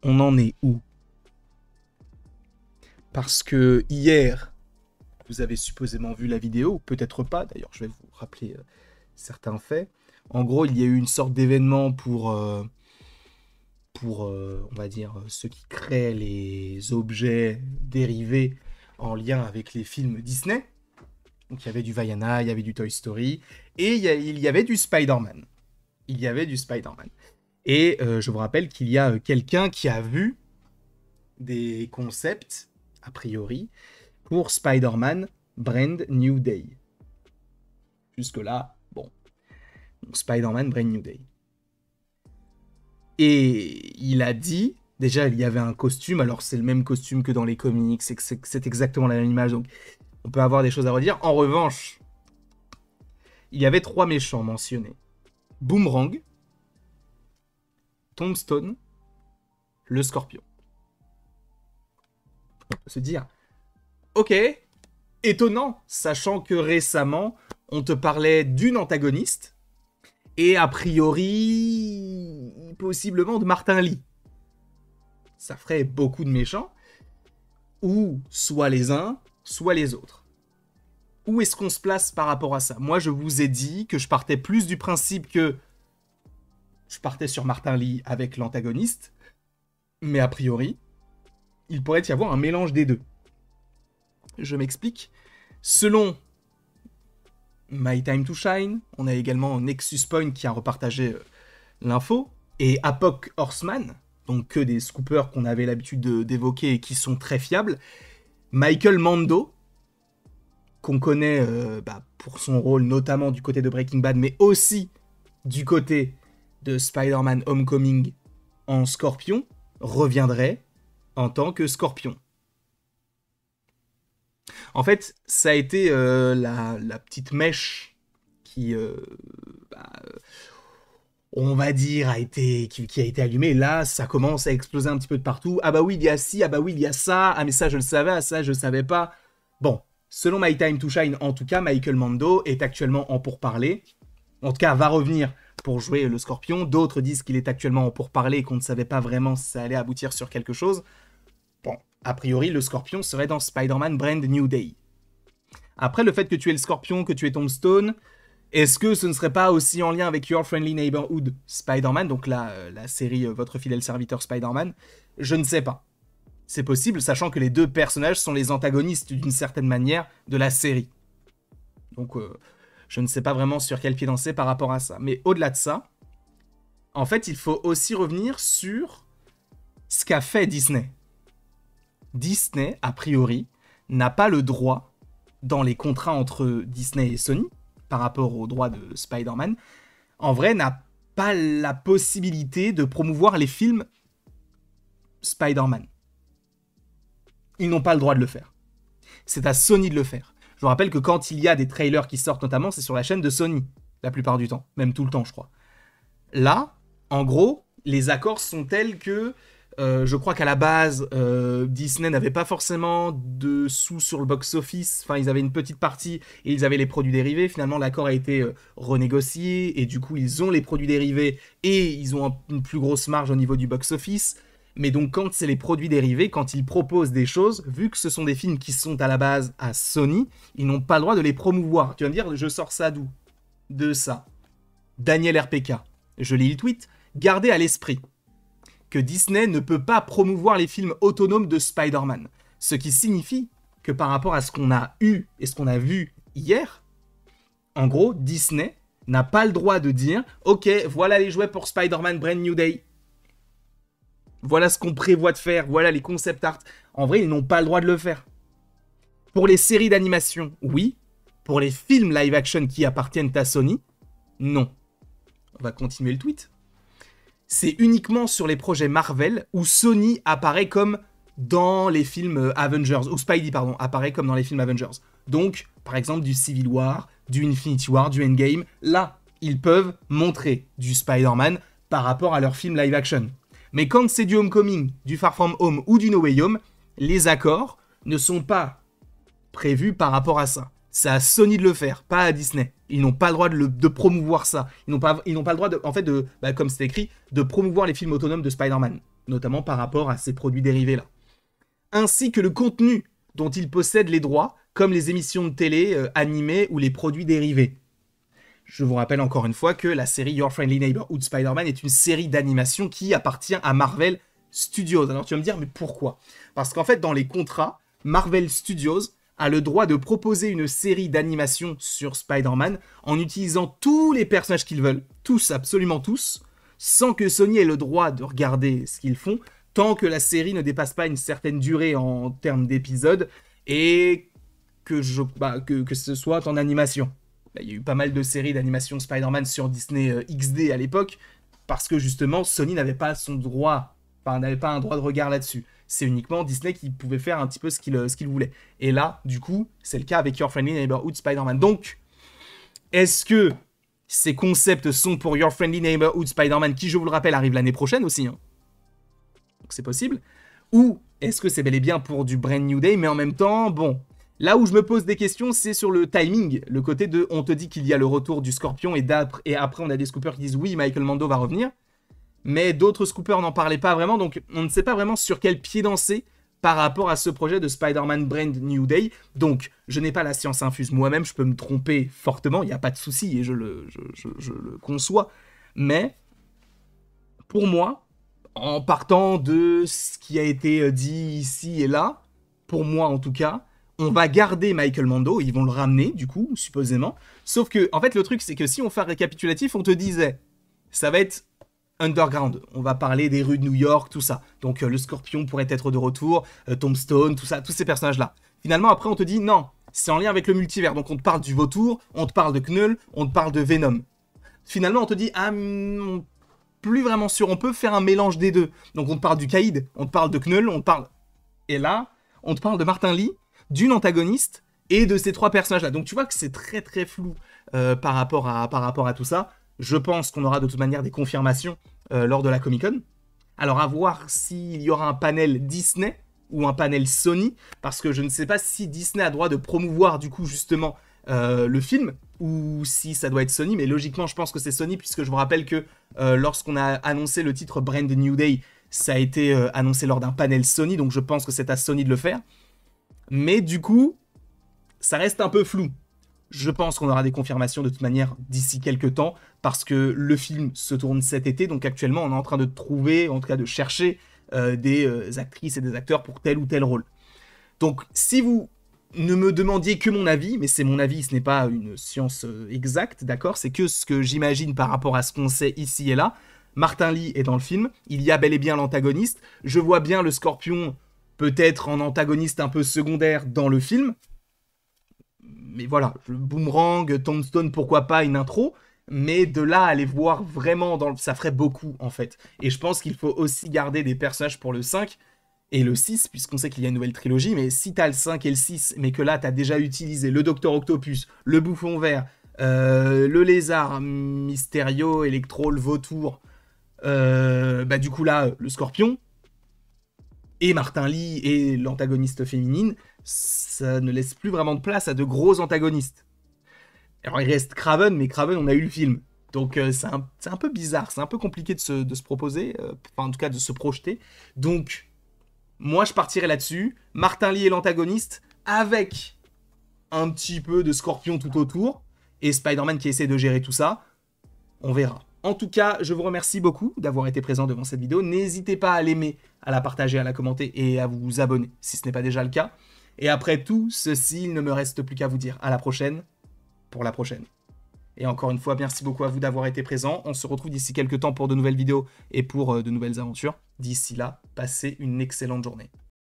on en est où? Parce que hier, vous avez supposément vu la vidéo, ou peut-être pas, d'ailleurs je vais vous rappeler certains faits. En gros, il y a eu une sorte d'événement pour on va dire, ceux qui créent les objets dérivés en lien avec les films Disney. Donc il y avait du Vaiana, il y avait du Toy Story, et il y avait du Spider-Man. Il y avait du Spider-Man. Et je vous rappelle qu'il y a quelqu'un qui a vu des concepts, a priori, pour Spider-Man Brand New Day. Jusque-là, bon. Donc, Spider-Man Brand New Day. Et il a dit, déjà il y avait un costume, alors c'est le même costume que dans les comics, c'est exactement la même image, donc on peut avoir des choses à redire. En revanche, il y avait 3 méchants mentionnés. Boomerang, Tombstone, le Scorpion. On peut se dire, ok, étonnant, sachant que récemment, on te parlait d'une antagoniste, et a priori, possiblement de Martin Lee. Ça ferait beaucoup de méchants, ou soit les uns, soit les autres. Où est-ce qu'on se place par rapport à ça? Moi, je vous ai dit que je partais plus du principe que je partais sur Martin Lee avec l'antagoniste, mais a priori, il pourrait y avoir un mélange des deux. Je m'explique. Selon My Time to Shine, on a également Nexus Point qui a repartagé l'info, et Apoc Horseman, donc que des scoopers qu'on avait l'habitude d'évoquer et qui sont très fiables. Michael Mando, qu'on connaît pour son rôle notamment du côté de Breaking Bad, mais aussi du côté de Spider-Man Homecoming en Scorpion, reviendrait en tant que Scorpion. En fait, ça a été la petite mèche qui, on va dire, qui a été allumée. Là, ça commence à exploser un petit peu de partout. Ah bah oui, il y a ci, ah bah oui, il y a ça. Ah mais ça, je le savais, ah ça, je le savais pas. Bon, selon My Time to Shine, en tout cas, Michael Mando est actuellement en pourparlers. En tout cas, va revenir pour jouer le Scorpion. D'autres disent qu'il est actuellement en pourparlers et qu'on ne savait pas vraiment si ça allait aboutir sur quelque chose. Bon, a priori, le Scorpion serait dans Spider-Man Brand New Day. Après, le fait que tu aies le Scorpion, que tu aies Tombstone, est-ce que ce ne serait pas aussi en lien avec Your Friendly Neighborhood Spider-Man, donc la série Votre fidèle serviteur Spider-Man? Je ne sais pas. C'est possible, sachant que les deux personnages sont les antagonistes d'une certaine manière de la série. Donc, je ne sais pas vraiment sur quel pied danser par rapport à ça. Mais au-delà de ça, en fait, il faut aussi revenir sur ce qu'a fait Disney. Disney, a priori, n'a pas le droit, dans les contrats entre Disney et Sony, par rapport aux droits de Spider-Man, en vrai, n'a pas la possibilité de promouvoir les films Spider-Man. Ils n'ont pas le droit de le faire. C'est à Sony de le faire. Je vous rappelle que quand il y a des trailers qui sortent notamment, c'est sur la chaîne de Sony, la plupart du temps, même tout le temps, je crois. Là, en gros, les accords sont tels que je crois qu'à la base, Disney n'avait pas forcément de sous sur le box-office. Enfin, ils avaient une petite partie et ils avaient les produits dérivés. Finalement, l'accord a été renégocié et du coup, ils ont les produits dérivés et ils ont une plus grosse marge au niveau du box-office. Mais donc, quand c'est les produits dérivés, quand ils proposent des choses, vu que ce sont des films qui sont à la base à Sony, ils n'ont pas le droit de les promouvoir. Tu vas me dire, je sors ça d'où? De ça. Daniel RPK. Je lis le tweet. Gardez à l'esprit que Disney ne peut pas promouvoir les films autonomes de Spider-Man. Ce qui signifie que par rapport à ce qu'on a eu et ce qu'on a vu hier, en gros, Disney n'a pas le droit de dire « Ok, voilà les jouets pour Spider-Man Brand New Day. Voilà ce qu'on prévoit de faire, voilà les concept art. » En vrai, ils n'ont pas le droit de le faire. Pour les séries d'animation, oui. Pour les films live-action qui appartiennent à Sony, non. On va continuer le tweet. C'est uniquement sur les projets Marvel où Sony apparaît comme dans les films Avengers, ou Spidey, pardon, apparaît comme dans les films Avengers. Donc, par exemple, du Civil War, du Infinity War, du Endgame, là, ils peuvent montrer du Spider-Man par rapport à leur film live-action. Mais quand c'est du Homecoming, du Far From Home ou du No Way Home, les accords ne sont pas prévus par rapport à ça. C'est à Sony de le faire, pas à Disney. Ils n'ont pas le droit de promouvoir ça. Ils n'ont pas le droit, comme c'est écrit, de promouvoir les films autonomes de Spider-Man. notamment par rapport à ces produits dérivés-là, ainsi que le contenu dont il possède les droits, comme les émissions de télé, animées ou les produits dérivés. Je vous rappelle encore une fois que la série Your Friendly Neighborhood Spider-Man est une série d'animation qui appartient à Marvel Studios. Alors tu vas me dire, mais pourquoi? Parce qu'en fait, dans les contrats, Marvel Studios a le droit de proposer une série d'animation sur Spider-Man en utilisant tous les personnages qu'ils veulent, tous, absolument tous, sans que Sony ait le droit de regarder ce qu'ils font, tant que la série ne dépasse pas une certaine durée en termes d'épisodes et que ce soit en animation. Il y a eu pas mal de séries d'animation Spider-Man sur Disney XD à l'époque, parce que justement, Sony n'avait pas son droit, enfin, n'avait pas un droit de regard là-dessus. C'est uniquement Disney qui pouvait faire un petit peu ce qu'il voulait. Et là, du coup, c'est le cas avec Your Friendly Neighborhood Spider-Man. Donc, est-ce que ces concepts sont pour Your Friendly Neighborhood Spider-Man, qui, je vous le rappelle, arrive l'année prochaine aussi, hein. Donc c'est possible. Ou est-ce que c'est bel et bien pour du Brand New Day, mais en même temps, bon... Là où je me pose des questions, c'est sur le timing, le côté de on te dit qu'il y a le retour du Scorpion et après on a des scoopers qui disent oui, Michael Mando va revenir, mais d'autres scoopers n'en parlaient pas vraiment, donc on ne sait pas vraiment sur quel pied danser par rapport à ce projet de Spider-Man Brand New Day. Donc je n'ai pas la science infuse moi-même, je peux me tromper fortement, il n'y a pas de souci et je le conçois, mais pour moi, en partant de ce qui a été dit ici et là, pour moi en tout cas, on va garder Michael Mando, ils vont le ramener, du coup, supposément. Sauf que, en fait, le truc, c'est que si on fait un récapitulatif, on te disait, ça va être underground. On va parler des rues de New York, tout ça. Donc, le Scorpion pourrait être de retour, Tombstone, tout ça, tous ces personnages-là. Finalement, après, on te dit, non, c'est en lien avec le multivers. Donc, on te parle du Vautour, on te parle de Knull, on te parle de Venom. Finalement, on te dit, plus vraiment sûr, on peut faire un mélange des deux. Donc, on te parle du Caïd, on te parle de Knull, on te parle... Et là, on te parle de Martin Lee, d'une antagoniste et de ces trois personnages-là. Donc tu vois que c'est très très flou par rapport à tout ça. Je pense qu'on aura de toute manière des confirmations lors de la Comic-Con. Alors à voir s'il y aura un panel Disney ou un panel Sony, parce que je ne sais pas si Disney a le droit de promouvoir du coup justement le film, ou si ça doit être Sony, mais logiquement je pense que c'est Sony, puisque je vous rappelle que lorsqu'on a annoncé le titre Brand New Day, ça a été annoncé lors d'un panel Sony, donc je pense que c'est à Sony de le faire. Mais du coup, ça reste un peu flou. Je pense qu'on aura des confirmations de toute manière d'ici quelques temps, parce que le film se tourne cet été, donc actuellement on est en train de trouver, en tout cas de chercher des actrices et des acteurs pour tel ou tel rôle. Donc si vous ne me demandiez que mon avis, mais c'est mon avis, ce n'est pas une science exacte, d'accord, c'est que ce que j'imagine par rapport à ce qu'on sait ici et là. Martin Lee est dans le film, il y a bel et bien l'antagoniste, je vois bien le Scorpion peut-être en antagoniste un peu secondaire dans le film. Mais voilà, Boomerang, Tombstone, pourquoi pas une intro. Mais de là à aller voir vraiment ça ferait beaucoup en fait. Et je pense qu'il faut aussi garder des personnages pour le 5 et le 6, puisqu'on sait qu'il y a une nouvelle trilogie. Mais si t'as le 5 et le 6, mais que là t'as déjà utilisé le Docteur Octopus, le Bouffon Vert, le Lézard, Mysterio, Electro, le Vautour, du coup là, le Scorpion, et Martin Lee et l'antagoniste féminine, ça ne laisse plus vraiment de place à de gros antagonistes. Alors il reste Kraven, mais Kraven, on a eu le film. Donc c'est un peu bizarre, c'est un peu compliqué de se proposer, enfin en tout cas de se projeter. Donc moi je partirais là-dessus, Martin Lee est l'antagoniste, avec un petit peu de Scorpion tout autour, et Spider-Man qui essaie de gérer tout ça, on verra. En tout cas, je vous remercie beaucoup d'avoir été présent devant cette vidéo. N'hésitez pas à l'aimer, à la partager, à la commenter et à vous abonner si ce n'est pas déjà le cas. Et après tout ceci, il ne me reste plus qu'à vous dire à la prochaine pour la prochaine. Et encore une fois, merci beaucoup à vous d'avoir été présent. On se retrouve d'ici quelques temps pour de nouvelles vidéos et pour de nouvelles aventures. D'ici là, passez une excellente journée.